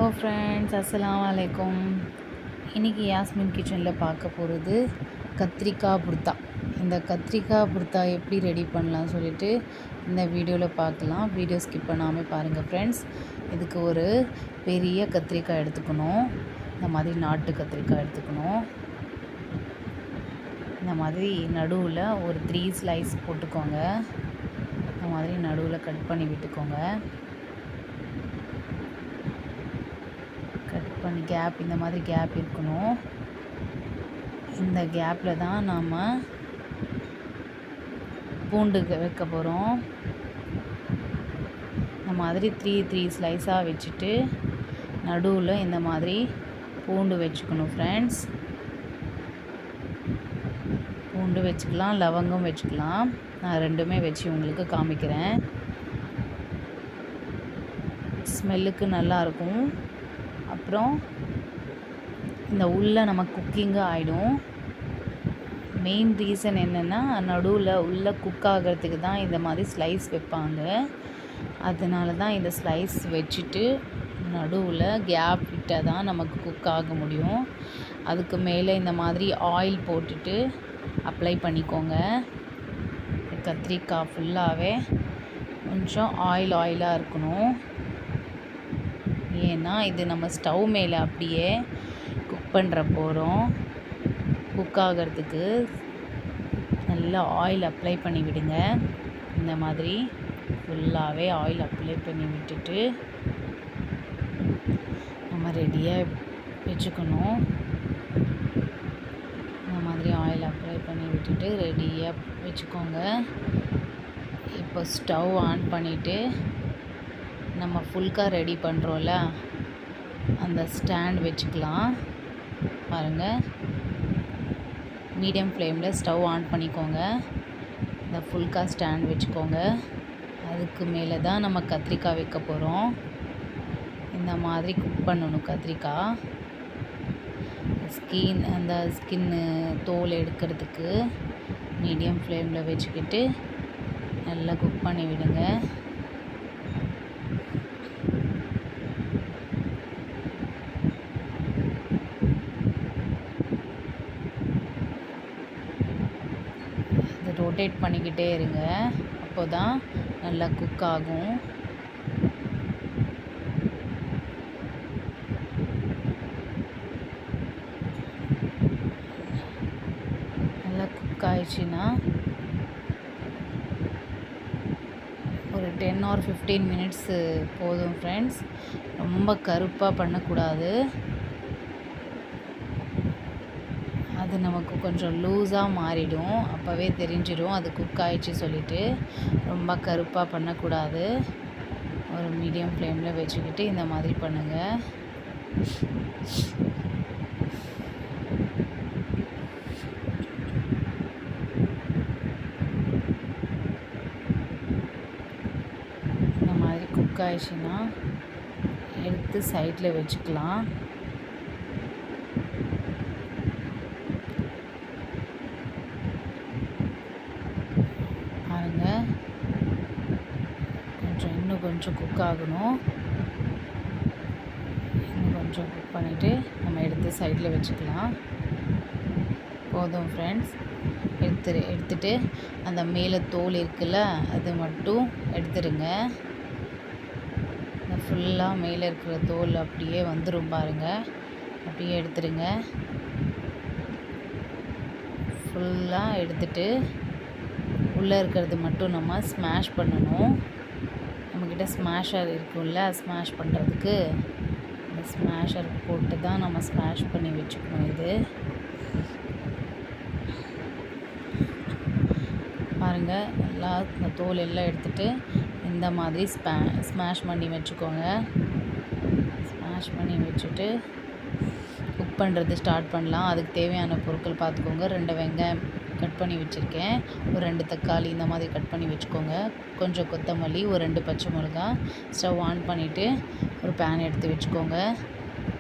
Hello friends, அஸ்ஸலாமு அலைக்கும். இன்றைக்கி யாஸ்மின் கிச்சனில் பார்க்க போகிறது கத்திரிக்காய் புர்த்தா. இந்த கத்திரிக்காய் புர்த்தா எப்படி ரெடி பண்ணலாம் சொல்லிட்டு இந்த வீடியோவில் பார்க்கலாம். வீடியோ ஸ்கிப் பண்ணாமல் பாருங்கள் ஃப்ரெண்ட்ஸ். இதுக்கு ஒரு பெரிய கத்திரிக்காய் எடுத்துக்கணும். இந்த மாதிரி நாட்டு கத்திரிக்காய் எடுத்துக்கணும். இந்த மாதிரி நடுவில் ஒரு 3 ஸ்லைஸ் போட்டுக்கோங்க. இந்த மாதிரி நடுவில் கட் பண்ணி விட்டுக்கோங்க. கட் பண்ணி இந்த மாதிரி கேப் இருக்கணும். இந்த கேப்பில் தான் நாம் பூண்டு வைக்க போகிறோம். இந்த மாதிரி 3 ஸ்லைஸாக வச்சுட்டு நடுவில் இந்த மாதிரி பூண்டு வச்சுக்கணும் ஃப்ரெண்ட்ஸ். பூண்டு வச்சுக்கலாம், லவங்கம் வச்சுக்கலாம். நான் ரெண்டுமே வச்சு உங்களுக்கு காமிக்கிறேன். ஸ்மெல்லுக்கு நல்லாயிருக்கும். அப்புறம் இந்த உள்ளே நம்ம குக்கிங்காக ஆகிடும். மெயின் ரீசன் என்னென்னா, நடுவில் உள்ளே குக் ஆகிறதுக்கு தான் இந்த மாதிரி ஸ்லைஸ் வைப்பாங்க. அதனால தான் இந்த ஸ்லைஸ் வச்சுட்டு நடுவில் கேப் விட்டால் தான் நமக்கு குக் ஆக முடியும். அதுக்கு மேலே இந்த மாதிரி ஆயில் போட்டுட்டு அப்ளை பண்ணிக்கோங்க. கத்திரிக்காய் ஃபுல்லாகவே கொஞ்சம் ஆயிலாக இருக்கணும். ஏன்னா இது நம்ம ஸ்டவ் மேலே அப்படியே குக் பண்ணுற போகிறோம். குக் ஆகிறதுக்கு நல்லா ஆயில் அப்ளை பண்ணி விடுங்க. இந்த மாதிரி ஃபுல்லாகவே ஆயில் அப்ளை பண்ணி விட்டுட்டு நம்ம ரெடியாக வச்சுக்கணும். இந்த மாதிரி ஆயில் அப்ளை பண்ணி விட்டுட்டு ரெடியாக வச்சுக்கோங்க. இப்போ ஸ்டவ் ஆன் பண்ணிவிட்டு நம்ம ஃபுல்கா ரெடி பண்ணுறோம்ல, அந்த ஸ்டாண்ட் வச்சுக்கலாம். பாருங்கள், மீடியம் ஃப்ளேமில் ஸ்டவ் ஆன் பண்ணிக்கோங்க. இந்த ஃபுல்கா ஸ்டாண்ட் வச்சுக்கோங்க. அதுக்கு மேலே தான் நம்ம கத்திரிக்காய் வைக்க போகிறோம். இந்த மாதிரி குக் பண்ணணும் கத்திரிக்காய். அந்த ஸ்கின்னு தோல் எடுக்கிறதுக்கு மீடியம் ஃப்ளேமில் வச்சுக்கிட்டு நல்லா குக் பண்ணி விடுங்க. ரொட்டேட் பண்ணிக்கிட்டே இருங்க, அப்போ தான் நல்லா குக் ஆகும். நல்லா குக் ஆயிடுச்சுன்னா ஒரு 10 or 15 மினிட்ஸு போதும் ஃப்ரெண்ட்ஸ். ரொம்ப கருப்பாக பண்ணக்கூடாது. அது நமக்கு கொஞ்சம் லூஸாக மாறிடும். அப்போவே தெரிஞ்சிடும் அது குக் ஆயிடுச்சு சொல்லிவிட்டு. ரொம்ப கருப்பாக பண்ணக்கூடாது. ஒரு மீடியம் ஃப்ளேமில் வச்சுக்கிட்டு இந்த மாதிரி பண்ணுங்கள். இந்த மாதிரி குக் ஆயிடுச்சுன்னா எடுத்து சைடில் வச்சுக்கலாம். கொஞ்சம் குக் ஆகணும். இன்னும் கொஞ்சம் குக் பண்ணிவிட்டு நம்ம எடுத்து சைடில் வச்சுக்கலாம். போதும் ஃப்ரெண்ட்ஸ். எடுத்துட்டு அந்த மேலே தோல் இருக்குல்ல, அது மட்டும் எடுத்துருங்க. ஃபுல்லாக மேலே இருக்கிற தோல் அப்படியே வந்துடும் பாருங்கள். அப்படியே எடுத்துருங்க. ஃபுல்லாக எடுத்துட்டு உள்ளே இருக்கிறது மட்டும் நம்ம ஸ்மாஷ் பண்ணணும். நம்மக்கிட்ட ஸ்மாஷர் இருக்குல்ல, ஸ்மாஷ் பண்ணுறதுக்கு இந்த ஸ்மாஷர் போட்டு தான் நம்ம ஸ்மாஷ் பண்ணி வச்சுக்கணும். இது பாருங்கள், நல்லா இந்த தோல் எல்லாம் எடுத்துகிட்டு இந்த மாதிரி ஸ்மாஷ் பண்ணி வச்சுக்கோங்க. ஸ்மாஷ் பண்ணி வச்சுட்டு குக் பண்ணுறது ஸ்டார்ட் பண்ணலாம். அதுக்கு தேவையான பொருட்கள் பார்த்துக்கோங்க. 2 வெங்காயம் கட் பண்ணி வச்சுருக்கேன். ஒரு 2 தக்காளி இந்த மாதிரி கட் பண்ணி வச்சுக்கோங்க. கொஞ்சம் கொத்தமல்லி, ஒரு 2 பச்சை மிளகாய். ஸ்டவ் ஆன் பண்ணிவிட்டு ஒரு பேன் எடுத்து வச்சுக்கோங்க.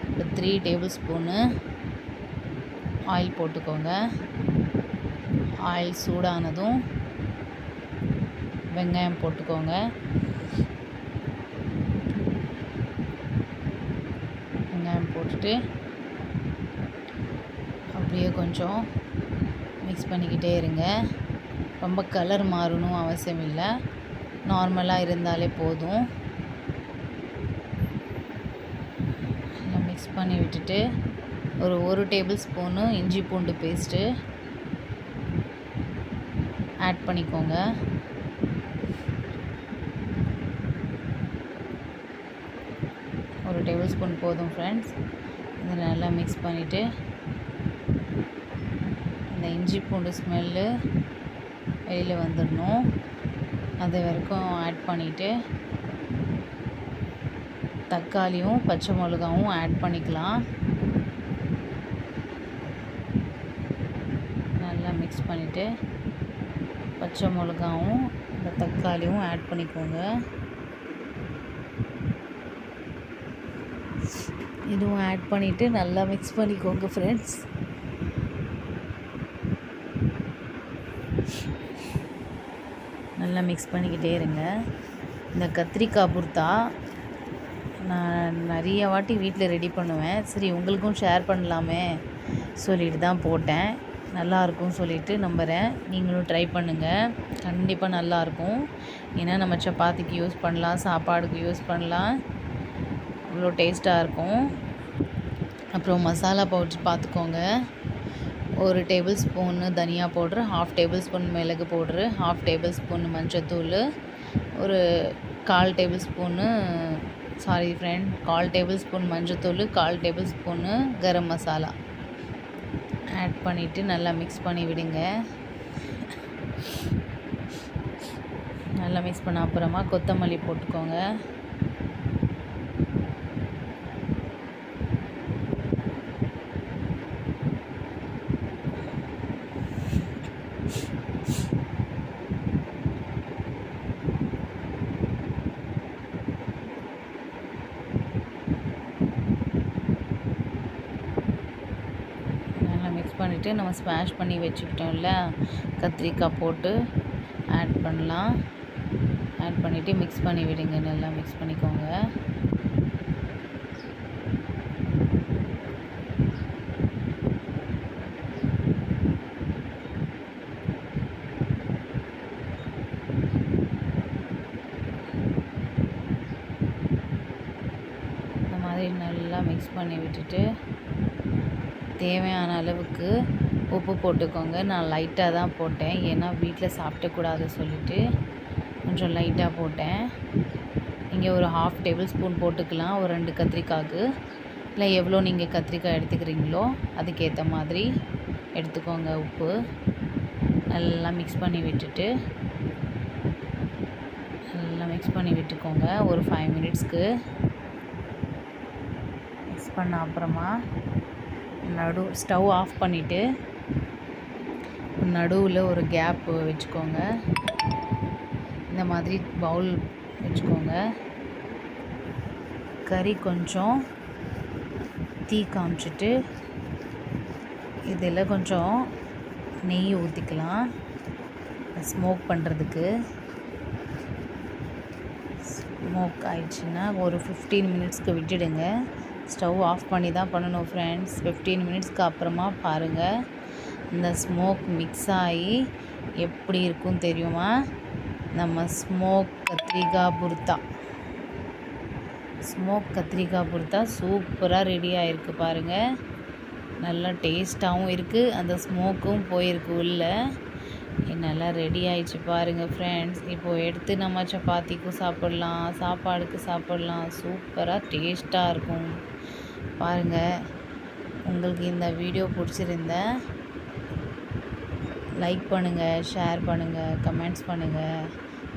இப்போ 3 டேபிள் ஸ்பூனு ஆயில் போட்டுக்கோங்க. ஆயில் சூடானதும் வெங்காயம் போட்டுக்கோங்க. போட்டுட்டு அப்படியே கொஞ்சம் மிக்ஸ் பண்ணிக்கிட்டே இருங்க. ரொம்ப கலர் மாறணும் அவசியம் இல்லை, நார்மலாக இருந்தாலே போதும். நல்லா மிக்ஸ் பண்ணி விட்டுட்டு ஒரு டேபிள் ஸ்பூனு இஞ்சி பூண்டு பேஸ்ட்டு ஆட் பண்ணிக்கோங்க. ஒரு டேபிள் ஸ்பூன் போதும் ஃப்ரெண்ட்ஸ். இதை நல்லா மிக்ஸ் பண்ணிவிட்டு இந்த இஞ்சி பூண்டு ஸ்மெல்லு வெளியில் வந்துடணும், அது வரைக்கும் ஆட் பண்ணிவிட்டு தக்காளியும் பச்சை மிளகாவும் ஆட் பண்ணிக்கலாம். நல்லா மிக்ஸ் பண்ணிவிட்டு பச்சை மிளகாவும் இந்த தக்காளியும் ஆட் பண்ணிக்கோங்க. இதுவும் ஆட் பண்ணிவிட்டு நல்லா மிக்ஸ் பண்ணிக்கோங்க ஃப்ரெண்ட்ஸ். நல்லா மிக்ஸ் பண்ணிக்கிட்டே இருங்க. இந்த கத்திரிக்காய் புர்த்தா நான் நிறைய வாட்டி வீட்டில் ரெடி பண்ணுவேன். சரி உங்களுக்கும் ஷேர் பண்ணலாமே சொல்லிட்டு தான் போட்டேன். நல்லாயிருக்கும் சொல்லிவிட்டு நம்புகிறேன். நீங்களும் ட்ரை பண்ணுங்கள், கண்டிப்பாக நல்லாயிருக்கும். ஏன்னா நம்ம சப்பாத்திக்கு யூஸ் பண்ணலாம், சாப்பாடுக்கு யூஸ் பண்ணலாம், இவ்வளோ டேஸ்ட்டாக இருக்கும். அப்புறம் மசாலா பவுடர் பார்த்துக்கோங்க. ஒரு டேபிள் ஸ்பூனு தனியா பவுட்ரு, 1/2 டேபிள் ஸ்பூன் மிளகு பவுட்ரு, 1/2 டேபிள் ஸ்பூன் மஞ்சத்தூள், ஒரு 1/4 டேபிள் ஸ்பூனு 1/4 டேபிள் ஸ்பூன் மஞ்சத்தூள், 1/4 table spoon garam masala add பண்ணிவிட்டு நல்லா மிக்ஸ் பண்ணி விடுங்க. நல்லா மிக்ஸ் பண்ண அப்புறமா கொத்தமல்லி போட்டுக்கோங்க. மிக்ஸ் பண்ணிவிட்டு நம்ம ஸ்மாஷ் பண்ணி வச்சுக்கிட்டோம்ல கத்திரிக்காய் போட்டு ஆட் பண்ணலாம். ஆட் பண்ணிவிட்டு மிக்ஸ் பண்ணி விடுங்க. நல்லா மிக்ஸ் பண்ணிக்கோங்க. இந்த மாதிரி நல்லா மிக்ஸ் பண்ணி விட்டுட்டு தேவையான அளவுக்கு உப்பு போட்டுக்கோங்க. நான் லைட்டாக தான் போட்டேன், ஏன்னா வீட்டில் சாப்பிடக்கூடாது சொல்லிவிட்டு கொஞ்சம் லைட்டாக போட்டேன். இங்கே ஒரு 1/2 டேபிள் ஸ்பூன் போட்டுக்கலாம் ஒரு 2 கத்திரிக்காய்க்கு. இல்லை எவ்வளோ நீங்கள் கத்திரிக்காய் எடுத்துக்கிறீங்களோ அதுக்கேற்ற மாதிரி எடுத்துக்கோங்க உப்பு. நல்லா மிக்ஸ் பண்ணி விட்டுட்டு நல்லா மிக்ஸ் பண்ணி விட்டுக்கோங்க ஒரு 5 மினிட்ஸ்க்கு. மிக்ஸ் பண்ண அப்புறமா ஸ்டவ் ஆஃப் பண்ணிவிட்டு நடுவில் ஒரு கேப் வச்சுக்கோங்க. இந்த மாதிரி பவுல் வச்சுக்கோங்க. கறி கொஞ்சம் தீ காமிச்சிட்டு இதில் கொஞ்சம் நெய் ஊற்றிக்கலாம் ஸ்மோக் பண்ணுறதுக்கு. ஸ்மோக் ஆயிடுச்சுன்னா ஒரு 15 மினிட்ஸ்க்கு விட்டுடுங்க. ஸ்டவ் ஆஃப் பண்ணி தான் பண்ணணும் ஃப்ரெண்ட்ஸ். 15 மினிட்ஸ்க்கு அப்புறமா பாருங்கள் இந்த ஸ்மோக் மிக்ஸ் ஆகி எப்படி இருக்கும் தெரியுமா? நம்ம ஸ்மோக் கத்திரிக்காய் புர்த்தா சூப்பராக ரெடி ஆகிருக்கு பாருங்கள். நல்லா டேஸ்ட்டாகவும் இருக்குது, அந்த ஸ்மோக்கும் போயிருக்கு உள்ளே. நல்லா ரெடி ஆகிடுச்சு பாருங்கள் ஃப்ரெண்ட்ஸ். இப்போது எடுத்து நம்ம சப்பாத்திக்கும் சாப்பிட்லாம், சாப்பாடுக்கு சாப்பிட்லாம். சூப்பராக டேஸ்ட்டாக இருக்கும் பாருங்கள். உங்களுக்கு இந்த வீடியோ பிடிச்சிருந்தா லைக் பண்ணுங்கள், ஷேர் பண்ணுங்கள், கமெண்ட்ஸ் பண்ணுங்கள்.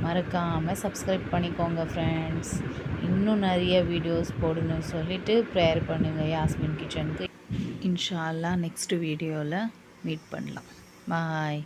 மறக்காமல் சப்ஸ்கிரைப் பண்ணிக்கோங்க ஃப்ரெண்ட்ஸ். இன்னும் நிறைய வீடியோஸ் போடணும்னு சொல்லிவிட்டு ப்ரேயர் பண்ணுங்கள் யாஸ்மின் கிச்சனுக்கு. இன்ஷா அல்லாஹ் நெக்ஸ்ட் வீடியோவில் மீட் பண்ணலாம். பாய்.